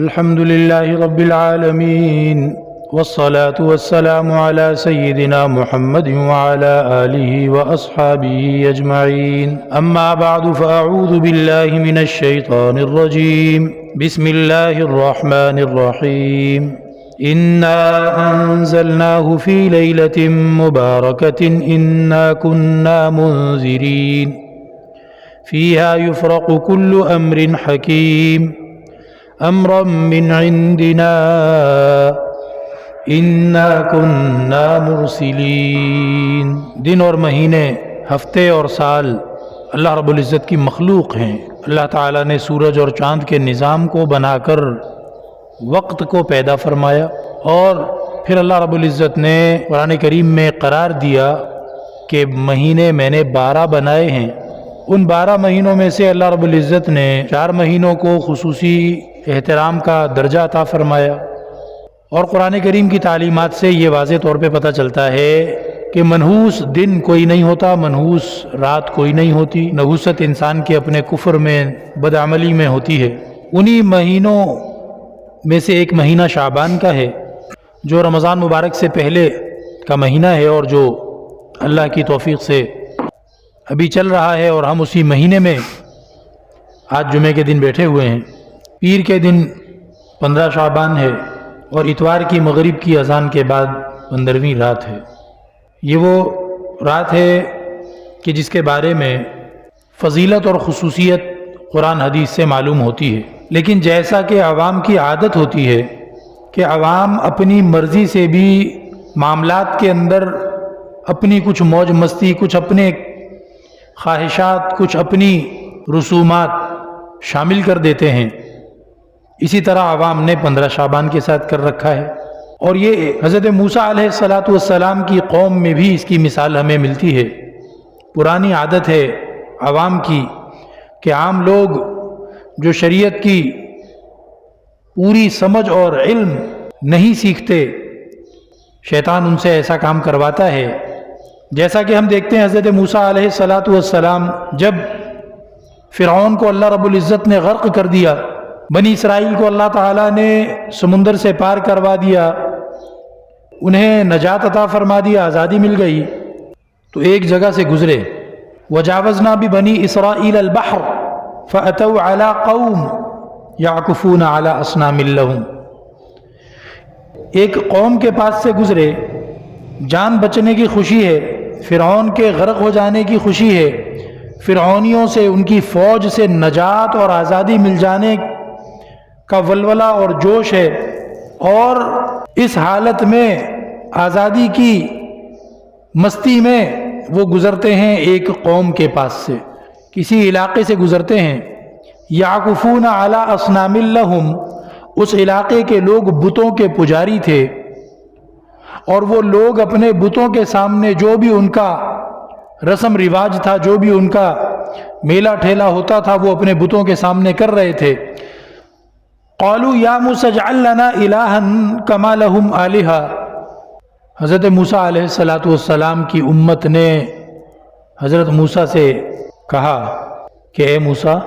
الحمد لله رب العالمين والصلاة والسلام على سيدنا محمد وعلى آله وأصحابه أجمعين. أما بعد فأعوذ بالله من الشيطان الرجيم. بسم الله الرحمن الرحيم. إنا أنزلناه في ليلة مباركة إنا كنا منذرين فيها يفرق كل أمر حكيم أمرا من عندنا إنا كنا مرسلين. دن اور مہینے، ہفتے اور سال اللہ رب العزت کی مخلوق ہیں. اللہ تعالیٰ نے سورج اور چاند کے نظام کو بنا کر وقت کو پیدا فرمایا، اور پھر اللہ رب العزت نے قرآن کریم میں قرار دیا کہ مہینے میں نے 12 بنائے ہیں. ان 12 مہینوں میں سے اللہ رب العزت نے 4 مہینوں کو خصوصی احترام کا درجہ عطا فرمایا. اور قرآن کریم کی تعلیمات سے یہ واضح طور پہ پتہ چلتا ہے کہ منحوس دن کوئی نہیں ہوتا، منحوس رات کوئی نہیں ہوتی. نحوست انسان کے اپنے کفر میں، بدعملی میں ہوتی ہے. انہی مہینوں میں سے ایک مہینہ شعبان کا ہے جو رمضان مبارک سے پہلے کا مہینہ ہے، اور جو اللہ کی توفیق سے ابھی چل رہا ہے، اور ہم اسی مہینے میں آج جمعے کے دن بیٹھے ہوئے ہیں. پیر کے دن 15 شعبان ہے، اور اتوار کی مغرب کی اذان کے بعد 15ویں رات ہے. یہ وہ رات ہے کہ جس کے بارے میں فضیلت اور خصوصیت قرآن حدیث سے معلوم ہوتی ہے. لیکن جیسا کہ عوام کی عادت ہوتی ہے کہ عوام اپنی مرضی سے بھی معاملات کے اندر اپنی کچھ موج مستی، کچھ اپنے خواہشات، کچھ اپنی رسومات شامل کر دیتے ہیں، اسی طرح عوام نے 15 شعبان کے ساتھ کر رکھا ہے. اور یہ حضرت موسیٰ علیہ السلام کی قوم میں بھی اس کی مثال ہمیں ملتی ہے. پرانی عادت ہے عوام کی کہ عام لوگ جو شریعت کی پوری سمجھ اور علم نہیں سیکھتے، شیطان ان سے ایسا کام کرواتا ہے. جیسا کہ ہم دیکھتے ہیں حضرت موسیٰ علیہ السلام جب فرعون کو اللہ رب العزت نے غرق کر دیا، بنی اسرائیل کو اللہ تعالیٰ نے سمندر سے پار کروا دیا، انہیں نجات عطا فرما دیا، آزادی مل گئی، تو ایک جگہ سے گزرے. وجاوزنا ببنی اسرائیل البحر فأتوا على قوم يعكفون على اصنام لهم. ایک قوم کے پاس سے گزرے، جان بچنے کی خوشی ہے، فرعون کے غرق ہو جانے کی خوشی ہے، فرعونیوں سے، ان کی فوج سے نجات اور آزادی مل جانے کا ولولہ اور جوش ہے. اور اس حالت میں آزادی کی مستی میں وہ گزرتے ہیں ایک قوم کے پاس سے، کسی علاقے سے گزرتے ہیں. یعکفون علی اصنام لہم، اس علاقے کے لوگ بتوں کے پجاری تھے، اور وہ لوگ اپنے بتوں کے سامنے جو بھی ان کا رسم رواج تھا، جو بھی ان کا میلہ ٹھیلا ہوتا تھا، وہ اپنے بتوں کے سامنے کر رہے تھے. قالوا یا موسیٰ اجعل لنا الہا کما لہم آلہہ. حضرت موسیٰ علیہ السلام کی امت نے حضرت موسیٰ سے کہا کہ اے موسیٰ،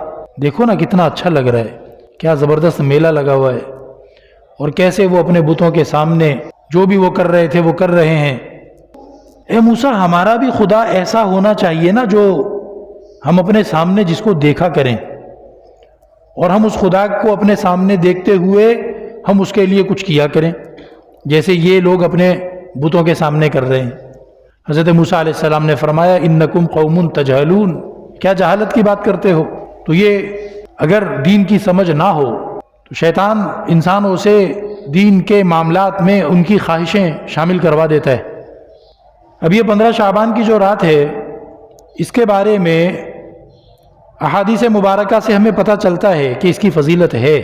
دیکھو نا کتنا اچھا لگ رہا ہے، کیا زبردست میلہ لگا ہوا ہے، اور کیسے وہ اپنے بتوں کے سامنے جو بھی وہ کر رہے تھے وہ کر رہے ہیں. اے موسیٰ، ہمارا بھی خدا ایسا ہونا چاہیے نا جو ہم اپنے سامنے جس کو دیکھا کریں، اور ہم اس خدا کو اپنے سامنے دیکھتے ہوئے ہم اس کے لیے کچھ کیا کریں، جیسے یہ لوگ اپنے بتوں کے سامنے کر رہے ہیں. حضرت موسیٰ علیہ السلام نے فرمایا انکم قوم تجہلون، کیا جہالت کی بات کرتے ہو. تو یہ اگر دین کی سمجھ نہ ہو تو شیطان انسانوں سے دین کے معاملات میں ان کی خواہشیں شامل کروا دیتا ہے. اب یہ 15 شعبان کی جو رات ہے، اس کے بارے میں احادیث مبارکہ سے ہمیں پتہ چلتا ہے کہ اس کی فضیلت ہے.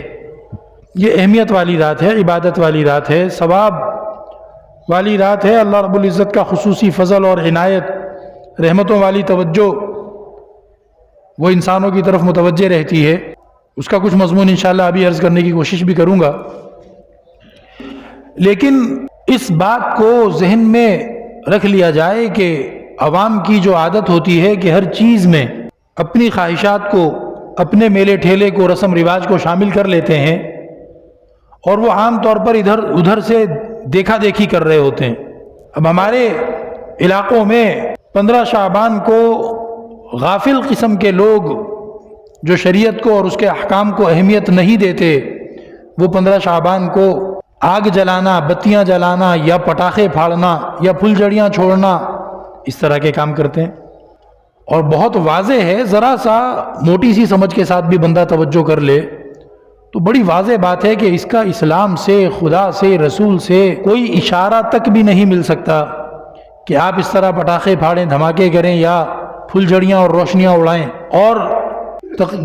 یہ اہمیت والی رات ہے، عبادت والی رات ہے، ثواب والی رات ہے. اللہ رب العزت کا خصوصی فضل اور عنایت، رحمتوں والی توجہ وہ انسانوں کی طرف متوجہ رہتی ہے. اس کا کچھ مضمون انشاءاللہ ابھی عرض کرنے کی کوشش بھی کروں گا. لیکن اس بات کو ذہن میں رکھ لیا جائے کہ عوام کی جو عادت ہوتی ہے کہ ہر چیز میں اپنی خواہشات کو، اپنے میلے ٹھیلے کو، رسم رواج کو شامل کر لیتے ہیں، اور وہ عام طور پر ادھر ادھر سے دیکھا دیکھی کر رہے ہوتے ہیں۔ اب ہمارے علاقوں میں 15 شعبان کو غافل قسم کے لوگ جو شریعت کو اور اس کے احکام کو اہمیت نہیں دیتے، وہ 15 شعبان کو آگ جلانا، بتیاں جلانا یا پٹاخے پھاڑنا یا پھلجھڑیاں چھوڑنا اس طرح کے کام کرتے ہیں۔ اور بہت واضح ہے، ذرا سا موٹی سی سمجھ کے ساتھ بھی بندہ توجہ کر لے تو بڑی واضح بات ہے کہ اس کا اسلام سے، خدا سے، رسول سے کوئی اشارہ تک بھی نہیں مل سکتا کہ آپ اس طرح پٹاخے پھاڑیں، دھماکے کریں یا پھلجھڑیاں اور روشنیاں اڑائیں۔ اور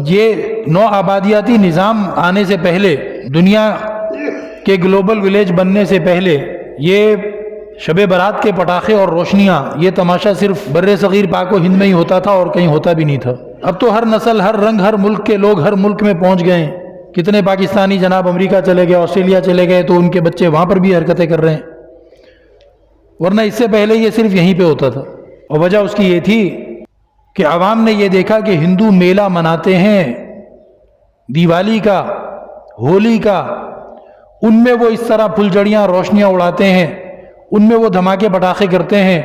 یہ نو آبادیاتی نظام آنے سے پہلے، دنیا کے گلوبل ولیج بننے سے پہلے، یہ شب برات کے پٹاخے اور روشنیاں، یہ تماشا صرف بر صغیر پاک و ہند میں ہی ہوتا تھا اور کہیں ہوتا بھی نہیں تھا۔ اب تو ہر نسل، ہر رنگ، ہر ملک کے لوگ ہر ملک میں پہنچ گئے ہیں۔ کتنے پاکستانی جناب امریکہ چلے گئے، آسٹریلیا چلے گئے، تو ان کے بچے وہاں پر بھی حرکتیں کر رہے ہیں، ورنہ اس سے پہلے یہ صرف یہیں پہ ہوتا تھا۔ اور وجہ اس کی یہ تھی کہ عوام نے یہ دیکھا کہ ہندو میلہ مناتے ہیں دیوالی کا، ہولی کا، ان میں وہ اس طرح پھلجھڑیاں، روشنیاں اڑاتے ہیں، ان میں وہ دھماکے پٹاخے کرتے ہیں،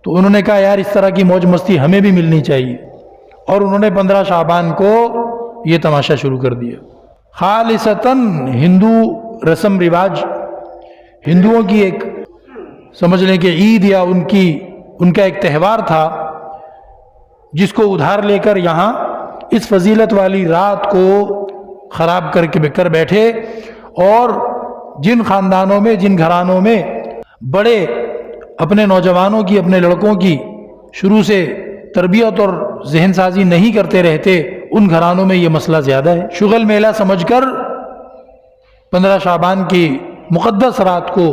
تو انہوں نے کہا یار اس طرح کی موج مستی ہمیں بھی ملنی چاہیے، اور انہوں نے 15 شعبان کو یہ تماشا شروع کر دیا۔ خالصتاً ہندو رسم رواج، ہندوؤں کی ایک سمجھ لیں کہ عید یا ان کا ایک تہوار تھا، جس کو ادھار لے کر یہاں اس فضیلت والی رات کو خراب کر بیٹھے، اور جن خاندانوں میں، جن گھرانوں میں بڑے اپنے نوجوانوں کی، اپنے لڑکوں کی شروع سے تربیت اور ذہن سازی نہیں کرتے رہتے، ان گھرانوں میں یہ مسئلہ زیادہ ہے۔ شغل میلہ سمجھ کر 15 شعبان کی مقدس رات کو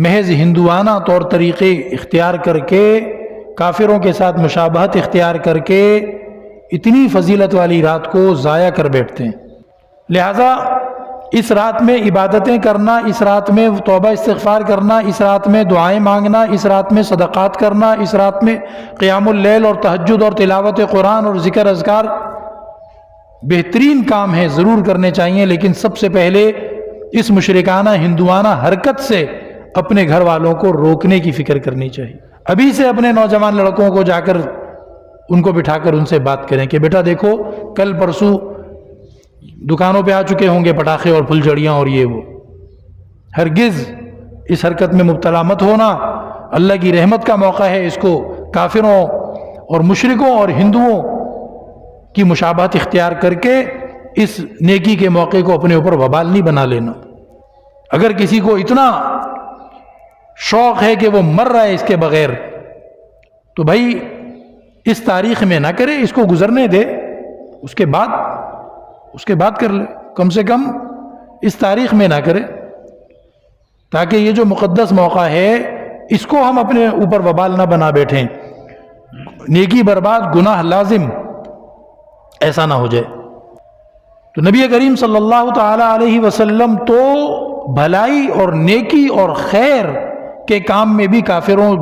محض ہندوانہ طور طریقے اختیار کر کے، کافروں کے ساتھ مشابہت اختیار کر کے، اتنی فضیلت والی رات کو ضائع کر بیٹھتے ہیں۔ لہذا اس رات میں عبادتیں کرنا، اس رات میں توبہ استغفار کرنا، اس رات میں دعائیں مانگنا، اس رات میں صدقات کرنا، اس رات میں قیام اللیل اور تہجد اور تلاوت قرآن اور ذکر اذکار بہترین کام ہے، ضرور کرنے چاہیے، لیکن سب سے پہلے اس مشرکانہ ہندوانہ حرکت سے اپنے گھر والوں کو روکنے کی فکر کرنی چاہیے۔ ابھی سے اپنے نوجوان لڑکوں کو جا کر ان کو بٹھا کر ان سے بات کریں کہ بیٹا دیکھو، کل پرسوں دکانوں پہ آ چکے ہوں گے پٹاخے اور پھلجھڑیاں اور یہ وہ، ہرگز اس حرکت میں مبتلا مت ہونا، اللہ کی رحمت کا موقع ہے، اس کو کافروں اور مشرکوں اور ہندوؤں کی مشابہت اختیار کر کے اس نیکی کے موقع کو اپنے اوپر وبال نہیں بنا لینا۔ اگر کسی کو اتنا شوق ہے کہ وہ مر رہا ہے اس کے بغیر، تو بھائی اس تاریخ میں نہ کرے، اس کو گزرنے دے، اس کے بعد کر لے، کم سے کم اس تاریخ میں نہ کرے، تاکہ یہ جو مقدس موقع ہے اس کو ہم اپنے اوپر وبال نہ بنا بیٹھیں، نیکی برباد، گناہ لازم، ایسا نہ ہو جائے۔ تو نبی کریم صلی اللہ تعالی علیہ وسلم تو بھلائی اور نیکی اور خیر کے کام میں بھی کافروں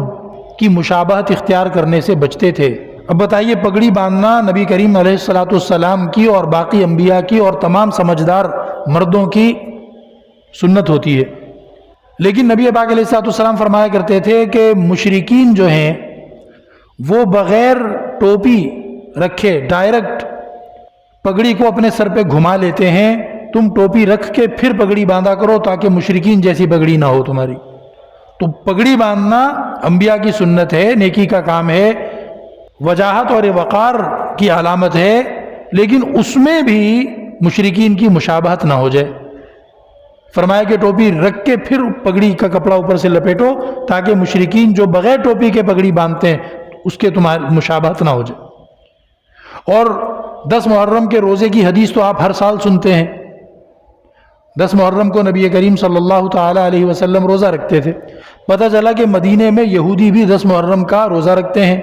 کی مشابہت اختیار کرنے سے بچتے تھے۔ اب بتائیے، پگڑی باندھنا نبی کریم علیہ السلام کی اور باقی انبیاء کی اور تمام سمجھدار مردوں کی سنت ہوتی ہے، لیکن نبی پاک علیہ السلام فرمایا کرتے تھے کہ مشرکین جو ہیں وہ بغیر ٹوپی رکھے ڈائریکٹ پگڑی کو اپنے سر پہ گھما لیتے ہیں، تم ٹوپی رکھ کے پھر پگڑی باندھا کرو تاکہ مشرکین جیسی پگڑی نہ ہو تمہاری۔ تو پگڑی باندھنا انبیاء کی سنت ہے، نیکی کا کام ہے، وجاہت اور وقار کی علامت ہے، لیکن اس میں بھی مشرکین کی مشابہت نہ ہو جائے۔ فرمایا کہ ٹوپی رکھ کے پھر پگڑی کا کپڑا اوپر سے لپیٹو تاکہ مشرکین جو بغیر ٹوپی کے پگڑی باندھتے ہیں اس کے تمہاری مشابہت نہ ہو جائے۔ اور 10 محرم کے روزے کی حدیث تو آپ ہر سال سنتے ہیں۔ 10 محرم کو نبی کریم صلی اللہ تعالی علیہ وسلم روزہ رکھتے تھے۔ پتہ چلا کہ مدینے میں یہودی بھی 10 محرم کا روزہ رکھتے ہیں۔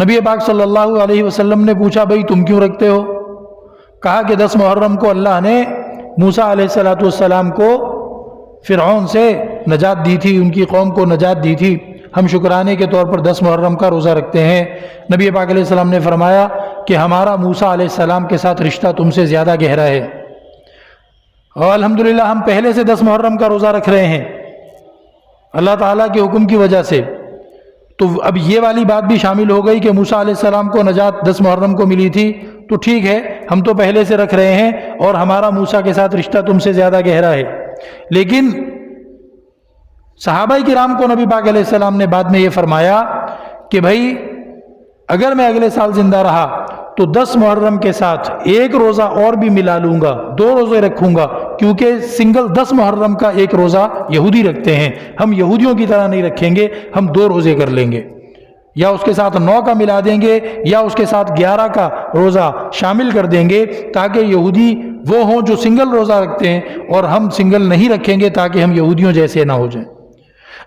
نبی پاک صلی اللہ علیہ وسلم نے پوچھا بھائی تم کیوں رکھتے ہو؟ کہا کہ 10 محرم کو اللہ نے موسیٰ علیہ السلام کو فرعون سے نجات دی تھی، ان کی قوم کو نجات دی تھی، ہم شکرانے کے طور پر 10 محرم کا روزہ رکھتے ہیں۔ نبی پاک علیہ السلام نے فرمایا کہ ہمارا موسیٰ علیہ السلام کے ساتھ رشتہ تم سے زیادہ گہرا ہے، اور الحمدللہ ہم پہلے سے 10 محرم کا روزہ رکھ رہے ہیں اللہ تعالیٰ کے حکم کی وجہ سے، تو اب یہ والی بات بھی شامل ہو گئی کہ موسیٰ علیہ السلام کو نجات 10 محرم کو ملی تھی، تو ٹھیک ہے ہم تو پہلے سے رکھ رہے ہیں اور ہمارا موسیٰ کے ساتھ رشتہ تم سے زیادہ گہرا ہے۔ لیکن صحابہ کرام کو نبی پاک علیہ السلام نے بعد میں یہ فرمایا کہ بھائی اگر میں اگلے سال زندہ رہا تو 10 محرم کے ساتھ ایک روزہ اور بھی ملا لوں گا، 2 روزے رکھوں گا، کیونکہ سنگل 10 محرم کا ایک روزہ یہودی رکھتے ہیں، ہم یہودیوں کی طرح نہیں رکھیں گے، ہم 2 روزے کر لیں گے، یا اس کے ساتھ 9 کا ملا دیں گے یا اس کے ساتھ 11 کا روزہ شامل کر دیں گے، تاکہ یہودی وہ ہوں جو سنگل روزہ رکھتے ہیں اور ہم سنگل نہیں رکھیں گے تاکہ ہم یہودیوں جیسے نہ ہو جائیں۔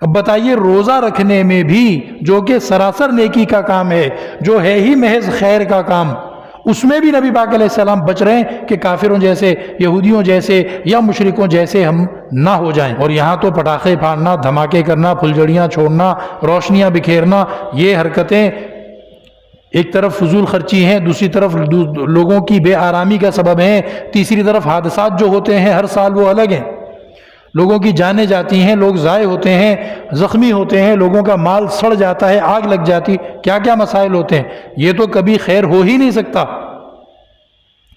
اب بتائیے روزہ رکھنے میں بھی جو کہ سراسر نیکی کا کام ہے، جو ہے ہی محض خیر کا کام، اس میں بھی نبی پاک علیہ السلام بچ رہے ہیں کہ کافروں جیسے، یہودیوں جیسے یا مشرکوں جیسے ہم نہ ہو جائیں۔ اور یہاں تو پٹاخے پھاڑنا، دھماکے کرنا، پھلجھڑیاں چھوڑنا، روشنیاں بکھیرنا، یہ حرکتیں ایک طرف فضول خرچی ہیں، دوسری طرف لوگوں کی بے آرامی کا سبب ہیں، تیسری طرف حادثات جو ہوتے ہیں ہر سال وہ الگ ہیں، لوگوں کی جانیں جاتی ہیں، لوگ ضائع ہوتے ہیں، زخمی ہوتے ہیں، لوگوں کا مال سڑ جاتا ہے، آگ لگ جاتی، کیا کیا مسائل ہوتے ہیں، یہ تو کبھی خیر ہو ہی نہیں سکتا،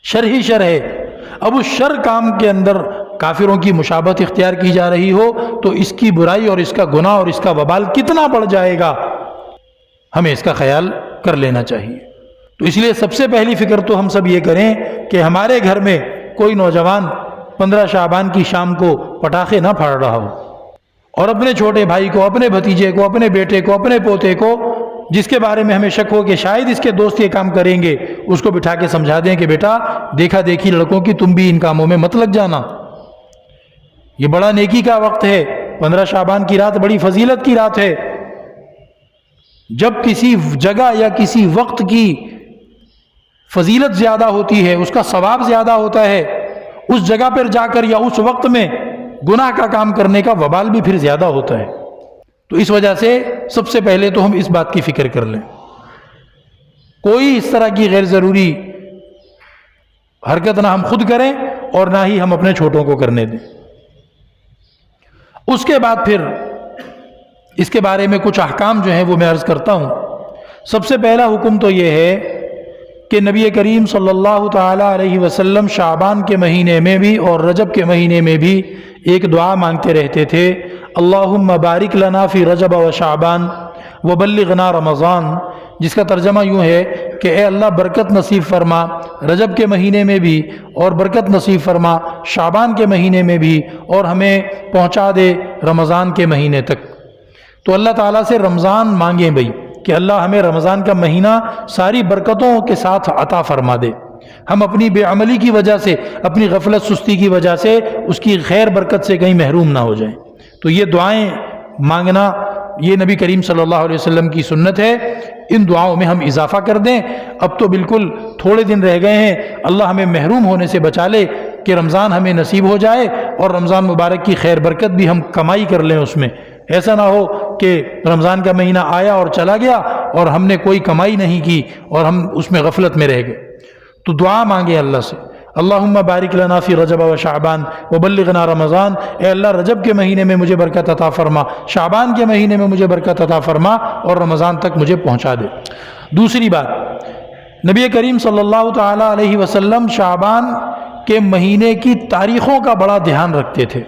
شر ہی شر ہے۔ اب اس شر کام کے اندر کافروں کی مشابہت اختیار کی جا رہی ہو تو اس کی برائی اور اس کا گناہ اور اس کا وبال کتنا بڑھ جائے گا، ہمیں اس کا خیال کر لینا چاہیے۔ تو اس لیے سب سے پہلی فکر تو ہم سب یہ کریں کہ ہمارے گھر میں کوئی نوجوان 15 شعبان کی شام کو پٹاخے نہ پھاڑ رہا ہو، اور اپنے چھوٹے بھائی کو، اپنے بھتیجے کو، اپنے بیٹے کو، اپنے پوتے کو، جس کے بارے میں ہمیں شک ہو کہ شاید اس کے دوست یہ کام کریں گے، اس کو بٹھا کے سمجھا دیں کہ بیٹا دیکھا دیکھی لڑکوں کی تم بھی ان کاموں میں مت لگ جانا، یہ بڑا نیکی کا وقت ہے، 15 شعبان کی رات بڑی فضیلت کی رات ہے۔ جب کسی جگہ یا کسی وقت کی فضیلت زیادہ ہوتی ہے، اس کا ثواب زیادہ ہوتا ہے، اس جگہ پر جا کر یا اس وقت میں گناہ کا کام کرنے کا وبال بھی پھر زیادہ ہوتا ہے۔ تو اس وجہ سے سب سے پہلے تو ہم اس بات کی فکر کر لیں، کوئی اس طرح کی غیر ضروری حرکت نہ ہم خود کریں اور نہ ہی ہم اپنے چھوٹوں کو کرنے دیں۔ اس کے بعد پھر اس کے بارے میں کچھ احکام جو ہیں وہ میں عرض کرتا ہوں۔ سب سے پہلا حکم تو یہ ہے کہ نبی کریم صلی اللہ تعالی علیہ وسلم شعبان کے مہینے میں بھی اور رجب کے مہینے میں بھی ایک دعا مانگتے رہتے تھے، اللہم بارک لنا فی رجب و شعبان وبلغنا رمضان، جس کا ترجمہ یوں ہے کہ اے اللہ برکت نصیب فرما رجب کے مہینے میں بھی اور برکت نصیب فرما شعبان کے مہینے میں بھی، اور ہمیں پہنچا دے رمضان کے مہینے تک۔ تو اللہ تعالیٰ سے رمضان مانگیں بھئی کہ اللہ ہمیں رمضان کا مہینہ ساری برکتوں کے ساتھ عطا فرما دے، ہم اپنی بے عملی کی وجہ سے، اپنی غفلت سستی کی وجہ سے اس کی خیر برکت سے کہیں محروم نہ ہو جائیں۔ تو یہ دعائیں مانگنا یہ نبی کریم صلی اللہ علیہ وسلم کی سنت ہے، ان دعاؤں میں ہم اضافہ کر دیں۔ اب تو بالکل تھوڑے دن رہ گئے ہیں، اللہ ہمیں محروم ہونے سے بچا لے کہ رمضان ہمیں نصیب ہو جائے اور رمضان مبارک کی خیر برکت بھی ہم کمائی کر لیں اس میں۔ ایسا نہ ہو کہ رمضان کا مہینہ آیا اور چلا گیا اور ہم نے کوئی کمائی نہیں کی اور ہم اس میں غفلت میں رہ گئے۔ تو دعا مانگیں اللہ سے، اللہم بارک لنا فی رجب و شعبان وبلغنا رمضان، اے اللہ رجب کے مہینے میں مجھے برکت عطا فرما، شعبان کے مہینے میں مجھے برکت عطا فرما اور رمضان تک مجھے پہنچا دے۔ دوسری بات، نبی کریم صلی اللہ تعالی علیہ وسلم شعبان کے مہینے کی تاریخوں کا بڑا دھیان رکھتے تھے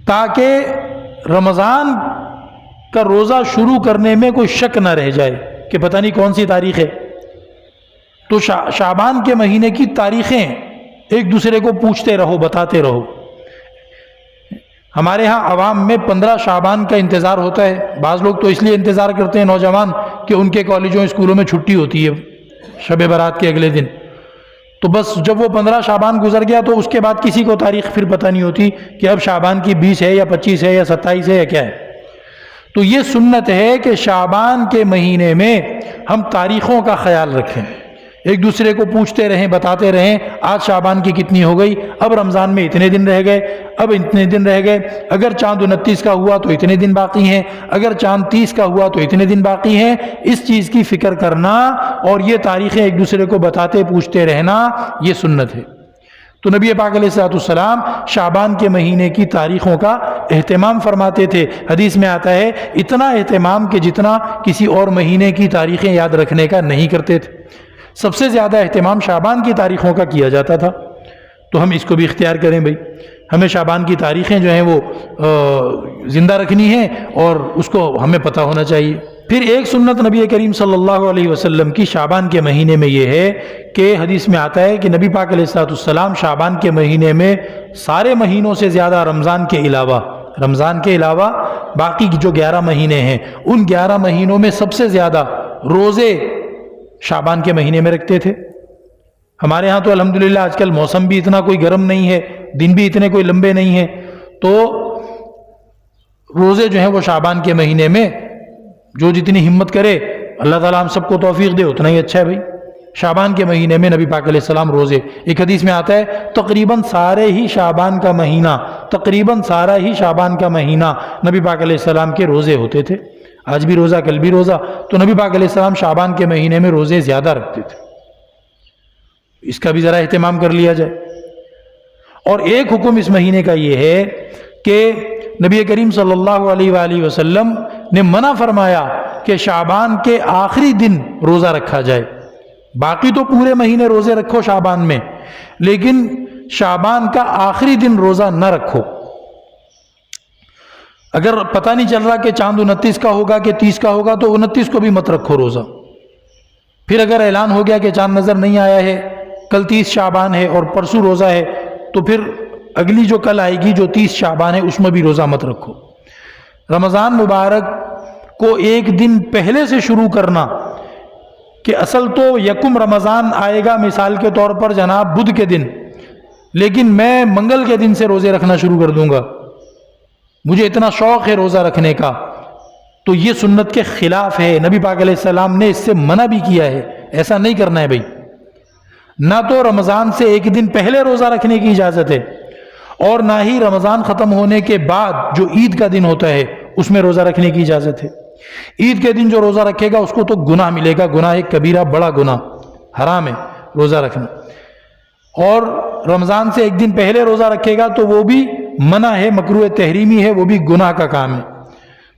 تاکہ رمضان کا روزہ شروع کرنے میں کوئی شک نہ رہ جائے کہ پتہ نہیں کون سی تاریخ ہے۔ تو شعبان کے مہینے کی تاریخیں ایک دوسرے کو پوچھتے رہو، بتاتے رہو۔ ہمارے ہاں عوام میں 15 شعبان کا انتظار ہوتا ہے، بعض لوگ تو اس لیے انتظار کرتے ہیں نوجوان کہ ان کے کالجوں اسکولوں میں چھٹی ہوتی ہے شب برات کے اگلے دن، تو بس جب وہ 15 شعبان گزر گیا تو اس کے بعد کسی کو تاریخ پھر پتہ نہیں ہوتی کہ اب شعبان کی 20 ہے یا 25 ہے یا 27 ہے یا کیا ہے۔ تو یہ سنت ہے کہ شعبان کے مہینے میں ہم تاریخوں کا خیال رکھیں، ایک دوسرے کو پوچھتے رہیں، بتاتے رہیں آج شعبان کی کتنی ہو گئی، اب رمضان میں اتنے دن رہ گئے، اب اتنے دن رہ گئے، اگر چاند 29 کا ہوا تو اتنے دن باقی ہیں، اگر چاند 30 کا ہوا تو اتنے دن باقی ہیں۔ اس چیز کی فکر کرنا اور یہ تاریخیں ایک دوسرے کو بتاتے پوچھتے رہنا یہ سنت ہے۔ تو نبی پاک علیہ الصلوۃ والسلام شعبان کے مہینے کی تاریخوں کا اہتمام فرماتے تھے. حدیث میں آتا ہے اتنا اہتمام کہ جتنا کسی اور مہینے کی تاریخیں یاد رکھنے کا نہیں کرتے تھے. سب سے زیادہ اہتمام شعبان کی تاریخوں کا کیا جاتا تھا. تو ہم اس کو بھی اختیار کریں بھائی. ہمیں شعبان کی تاریخیں جو ہیں وہ زندہ رکھنی ہیں اور اس کو ہمیں پتہ ہونا چاہیے. پھر ایک سنت نبی کریم صلی اللہ علیہ وسلم کی شعبان کے مہینے میں یہ ہے کہ حدیث میں آتا ہے کہ نبی پاک علیہ الصلوۃ والسلام شعبان کے مہینے میں سارے مہینوں سے زیادہ رمضان کے علاوہ باقی جو 11 مہینے ہیں ان 11 مہینوں میں سب سے زیادہ روزے شعبان کے مہینے میں رکھتے تھے. ہمارے ہاں تو الحمدللہ آج کل موسم بھی اتنا کوئی گرم نہیں ہے, دن بھی اتنے کوئی لمبے نہیں ہیں, تو روزے جو ہیں وہ شعبان کے مہینے میں جو جتنی ہمت کرے اللہ تعالیٰ ہم سب کو توفیق دے اتنا ہی اچھا ہے بھائی. شعبان کے مہینے میں نبی پاک علیہ السلام روزے, ایک حدیث میں آتا ہے تقریباً سارا ہی شعبان کا مہینہ نبی پاک علیہ السلام کے روزے ہوتے تھے. آج بھی روزہ, کل بھی روزہ, تو نبی پاک علیہ السلام شعبان کے مہینے میں روزے زیادہ رکھتے تھے. اس کا بھی ذرا اہتمام کر لیا جائے. اور ایک حکم اس مہینے کا یہ ہے کہ نبی کریم صلی اللہ علیہ وآلہ وسلم نے منع فرمایا کہ شعبان کے آخری دن روزہ رکھا جائے. باقی تو پورے مہینے روزے رکھو شعبان میں, لیکن شعبان کا آخری دن روزہ نہ رکھو. اگر پتہ نہیں چل رہا کہ چاند 29 کا ہوگا کہ 30 کا ہوگا تو 29 کو بھی مت رکھو روزہ. پھر اگر اعلان ہو گیا کہ چاند نظر نہیں آیا ہے, کل 30 شعبان ہے اور پرسوں روزہ ہے, تو پھر اگلی جو کل آئے گی جو 30 شعبان ہے اس میں بھی روزہ مت رکھو. رمضان مبارک کو ایک دن پہلے سے شروع کرنا کہ اصل تو یکم رمضان آئے گا مثال کے طور پر جناب بدھ کے دن, لیکن میں منگل کے دن سے روزے رکھنا شروع کر دوں گا, مجھے اتنا شوق ہے روزہ رکھنے کا, تو یہ سنت کے خلاف ہے. نبی پاک علیہ السلام نے اس سے منع بھی کیا ہے, ایسا نہیں کرنا ہے بھائی. نہ تو رمضان سے ایک دن پہلے روزہ رکھنے کی اجازت ہے, اور نہ ہی رمضان ختم ہونے کے بعد جو عید کا دن ہوتا ہے اس میں روزہ رکھنے کی اجازت ہے. عید کے دن جو روزہ رکھے گا اس کو تو گناہ ملے گا, گناہ ایک کبیرہ بڑا گناہ, حرام ہے روزہ رکھنا. اور رمضان سے ایک دن پہلے روزہ رکھے گا تو وہ بھی منع ہے, مکروہ تحریمی ہے, وہ بھی گناہ کا کام ہے.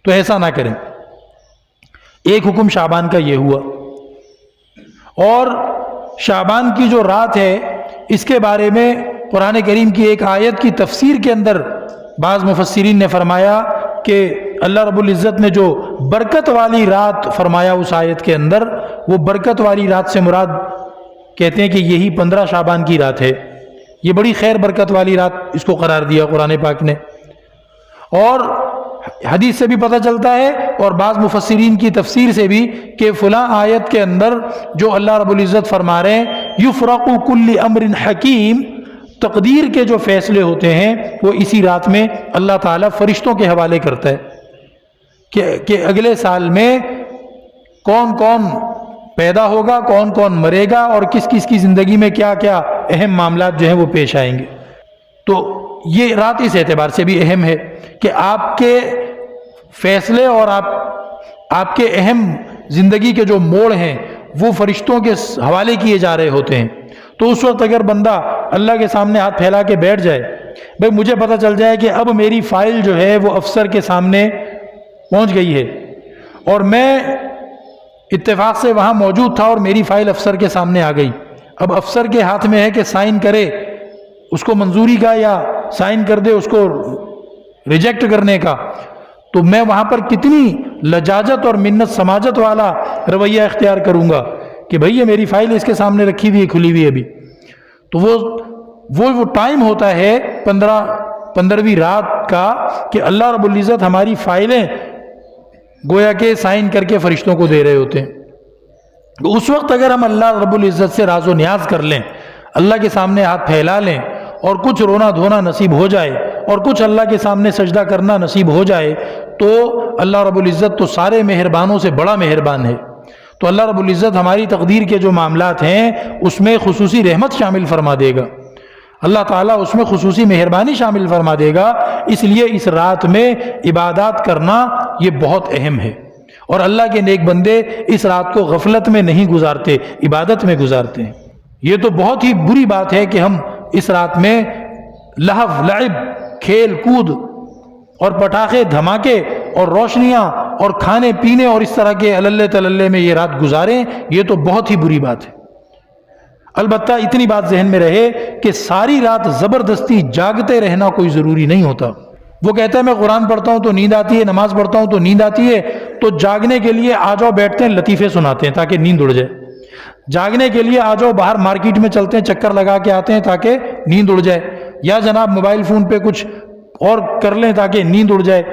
تو ایسا نہ کریں. ایک حکم شعبان کا یہ ہوا. اور شعبان کی جو رات ہے اس کے بارے میں قرآن کریم کی ایک آیت کی تفسیر کے اندر بعض مفسرین نے فرمایا کہ اللہ رب العزت نے جو برکت والی رات فرمایا اس آیت کے اندر, وہ برکت والی رات سے مراد کہتے ہیں کہ یہی 15 شعبان کی رات ہے. یہ بڑی خیر برکت والی رات اس کو قرار دیا قرآن پاک نے. اور حدیث سے بھی پتہ چلتا ہے اور بعض مفسرین کی تفسیر سے بھی کہ فلاں آیت کے اندر جو اللہ رب العزت فرما رہے ہیں یفرق کل امر حکیم, تقدیر کے جو فیصلے ہوتے ہیں وہ اسی رات میں اللہ تعالیٰ فرشتوں کے حوالے کرتا ہے کہ اگلے سال میں کون کون پیدا ہوگا, کون کون مرے گا, اور کس کس کی زندگی میں کیا کیا اہم معاملات جو ہیں وہ پیش آئیں گے. تو یہ رات اس اعتبار سے بھی اہم ہے کہ آپ کے فیصلے اور آپ کے اہم زندگی کے جو موڑ ہیں وہ فرشتوں کے حوالے کیے جا رہے ہوتے ہیں. تو اس وقت اگر بندہ اللہ کے سامنے ہاتھ پھیلا کے بیٹھ جائے, بھائی مجھے پتہ چل جائے کہ اب میری فائل جو ہے وہ افسر کے سامنے پہنچ گئی ہے, اور میں اتفاق سے وہاں موجود تھا اور میری فائل افسر کے سامنے آ گئی, اب افسر کے ہاتھ میں ہے کہ سائن کرے اس کو منظوری کا یا سائن کر دے اس کو ریجیکٹ کرنے کا, تو میں وہاں پر کتنی لجاجت اور منت سماجت والا رویہ اختیار کروں گا کہ بھئی یہ میری فائل اس کے سامنے رکھی ہوئی ہے, کھلی ہوئی ہے ابھی. تو وہ ٹائم ہوتا ہے 15ویں رات کا کہ اللہ رب العزت ہماری فائلیں گویا کہ سائن کر کے فرشتوں کو دے رہے ہوتے ہیں. تو اس وقت اگر ہم اللہ رب العزت سے راز و نیاز کر لیں, اللہ کے سامنے ہاتھ پھیلا لیں, اور کچھ رونا دھونا نصیب ہو جائے اور کچھ اللہ کے سامنے سجدہ کرنا نصیب ہو جائے, تو اللہ رب العزت تو سارے مہربانوں سے بڑا مہربان ہے. تو اللہ رب العزت ہماری تقدیر کے جو معاملات ہیں اس میں خصوصی رحمت شامل فرما دے گا, اللہ تعالیٰ اس میں خصوصی مہربانی شامل فرما دے گا. اس لیے اس رات میں عبادات کرنا یہ بہت اہم ہے, اور اللہ کے نیک بندے اس رات کو غفلت میں نہیں گزارتے, عبادت میں گزارتے ہیں. یہ تو بہت ہی بری بات ہے کہ ہم اس رات میں لہو لعب، کھیل کود اور پٹاخے دھماکے اور روشنیاں اور کھانے پینے اور اس طرح کے اللہ تللے میں یہ رات گزاریں، یہ تو بہت ہی بری بات ہے۔ البتہ اتنی بات ذہن میں رہے کہ ساری رات زبردستی جاگتے رہنا کوئی ضروری نہیں ہوتا۔ وہ کہتا ہے میں قرآن پڑھتا ہوں تو نیند آتی ہے، نماز پڑھتا ہوں تو نیند آتی ہے، تو جاگنے کے لیے آ جاؤ، بیٹھتے ہیں لطیفے سناتے ہیں تاکہ نیند اڑ جائے۔ جاگنے کے لیے آ جاؤ، باہر مارکیٹ میں چلتے ہیں، چکر لگا کے آتے ہیں تاکہ نیند اڑ جائے، یا جناب موبائل فون پہ کچھ اور کر لیں تاکہ نیند اڑ جائے۔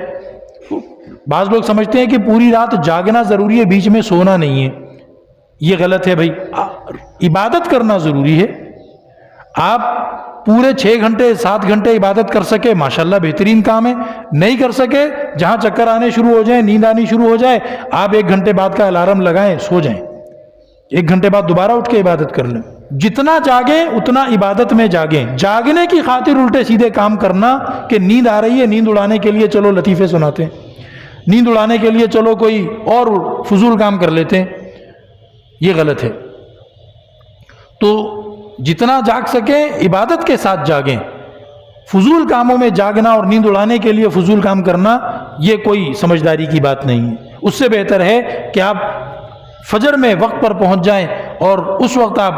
بعض لوگ سمجھتے ہیں کہ پوری رات جاگنا ضروری ہے، بیچ میں سونا نہیں ہے۔ یہ غلط ہے بھائی، عبادت کرنا ضروری ہے۔ آپ پورے 6 گھنٹے 7 گھنٹے عبادت کر سکے ماشاءاللہ بہترین کام ہے، نہیں کر سکے جہاں چکر آنے شروع ہو جائیں، نیند آنی شروع ہو جائے، آپ 1 گھنٹے بعد کا الارم لگائیں، سو جائیں، 1 گھنٹے بعد دوبارہ اٹھ کے عبادت کر لیں۔ جتنا جاگیں اتنا عبادت میں جاگیں۔ جاگنے کی خاطر الٹے سیدھے کام کرنا کہ نیند آ رہی ہے، نیند اڑانے کے لیے چلو لطیفے سناتے ہیں، نیند اڑانے کے لیے چلو کوئی اور فضول کام کر لیتے ہیں، یہ غلط ہے۔ تو جتنا جاگ سکیں عبادت کے ساتھ جاگیں۔ فضول کاموں میں جاگنا اور نیند اڑانے کے لیے فضول کام کرنا یہ کوئی سمجھداری کی بات نہیں ہے۔ اس سے بہتر ہے کہ آپ فجر میں وقت پر پہنچ جائیں اور اس وقت آپ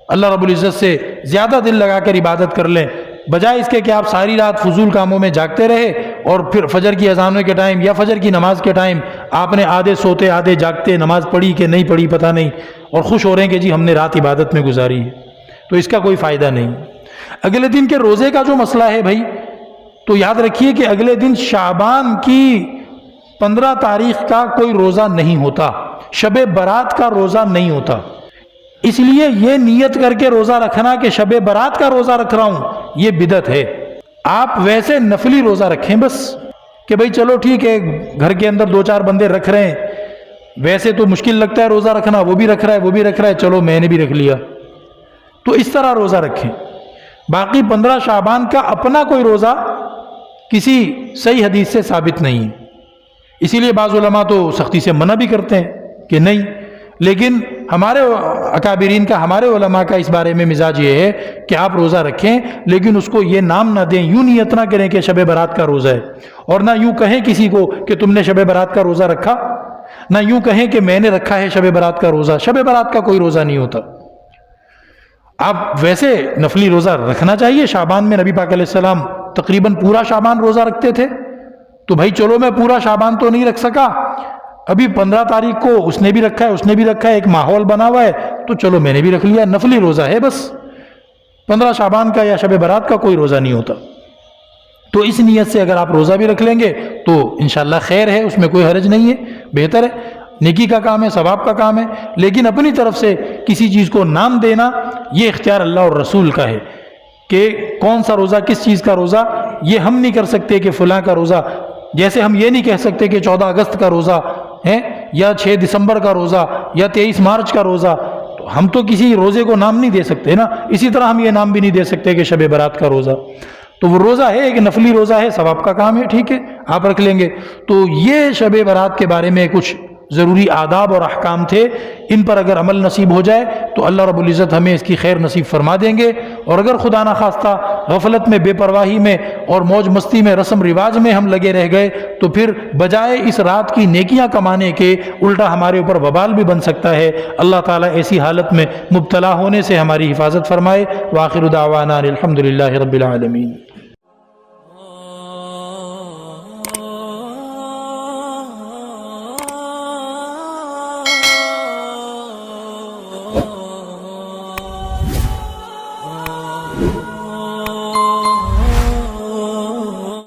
اللہ رب العزت سے زیادہ دل لگا کر عبادت کر لیں، بجائے اس کے کہ آپ ساری رات فضول کاموں میں جاگتے رہے اور پھر فجر کی اذانوں کے ٹائم یا فجر کی نماز کے ٹائم آپ نے آدھے سوتے آدھے جاگتے نماز پڑھی کہ نہیں پڑھی پتہ نہیں، اور خوش ہو رہے ہیں کہ جی ہم نے رات عبادت میں گزاری ہے، تو اس کا کوئی فائدہ نہیں۔ اگلے دن کے روزے کا جو مسئلہ ہے بھائی، تو یاد رکھیے کہ اگلے دن شعبان کی 15 تاریخ کا کوئی روزہ نہیں ہوتا، شب برات کا روزہ نہیں ہوتا، اس لیے یہ نیت کر کے روزہ رکھنا کہ شب برات کا روزہ رکھ رہا ہوں یہ بدعت ہے۔ آپ ویسے نفلی روزہ رکھیں بس، کہ بھائی چلو ٹھیک ہے گھر کے اندر 2-4 بندے رکھ رہے ہیں، ویسے تو مشکل لگتا ہے روزہ رکھنا، وہ بھی رکھ رہا ہے وہ بھی رکھ رہا ہے، چلو میں نے بھی رکھ لیا، تو اس طرح روزہ رکھیں۔ باقی 15 شعبان کا اپنا کوئی روزہ کسی صحیح حدیث سے ثابت نہیں ہے، اسی لیے بعض علماء تو سختی سے منع بھی کرتے ہیں کہ نہیں، لیکن ہمارے اکابرین کا، ہمارے علماء کا اس بارے میں مزاج یہ ہے کہ آپ روزہ رکھیں، لیکن اس کو یہ نام نہ دیں، یوں نیت نہ کریں کہ شب برات کا روزہ ہے، اور نہ یوں کہیں کسی کو کہ تم نے شب برات کا روزہ رکھا، نہ یوں کہیں کہ میں نے رکھا ہے شب برات کا روزہ۔ شب برات کا کوئی روزہ نہیں ہوتا۔ آپ ویسے نفلی روزہ رکھنا چاہیے۔ شعبان میں نبی پاک علیہ السلام تقریباً پورا شعبان روزہ رکھتے تھے، تو بھائی چلو میں پورا شعبان تو نہیں رکھ سکا، ابھی 15 تاریخ کو اس نے بھی رکھا ہے اس نے بھی رکھا ہے، ایک ماحول بنا ہوا ہے، تو چلو میں نے بھی رکھ لیا، نفلی روزہ ہے بس، 15 شعبان کا یا شب برات کا کوئی روزہ نہیں ہوتا۔ تو اس نیت سے اگر آپ روزہ بھی رکھ لیں گے تو انشاءاللہ خیر ہے، اس میں کوئی حرج نہیں ہے، بہتر ہے، نیکی کا کام ہے، ثواب کا کام ہے۔ لیکن اپنی طرف سے کسی چیز کو نام دینا یہ اختیار اللہ اور رسول کا ہے کہ کون سا روزہ کس چیز کا روزہ، یہ ہم نہیں کر سکتے کہ فلاں کا روزہ، جیسے ہم یہ نہیں کہہ سکتے کہ 14 اگست کا روزہ ہے یا 6 دسمبر کا روزہ یا 23 مارچ کا روزہ، تو ہم تو کسی روزے کو نام نہیں دے سکتے نا، اسی طرح ہم یہ نام بھی نہیں دے سکتے کہ شب برات کا روزہ، تو وہ روزہ ہے ایک نفلی روزہ ہے، ثواب کا کام ہے، ٹھیک ہے آپ رکھ لیں گے۔ تو یہ شب برات کے بارے میں کچھ ضروری آداب اور احکام تھے، ان پر اگر عمل نصیب ہو جائے تو اللہ رب العزت ہمیں اس کی خیر نصیب فرما دیں گے، اور اگر خدا نخواستہ غفلت میں، بے پرواہی میں اور موج مستی میں، رسم رواج میں ہم لگے رہ گئے تو پھر بجائے اس رات کی نیکیاں کمانے کے الٹا ہمارے اوپر وبال بھی بن سکتا ہے۔ اللہ تعالیٰ ایسی حالت میں مبتلا ہونے سے ہماری حفاظت فرمائے۔ وآخر دعوانا الحمدللہ رب العالمین۔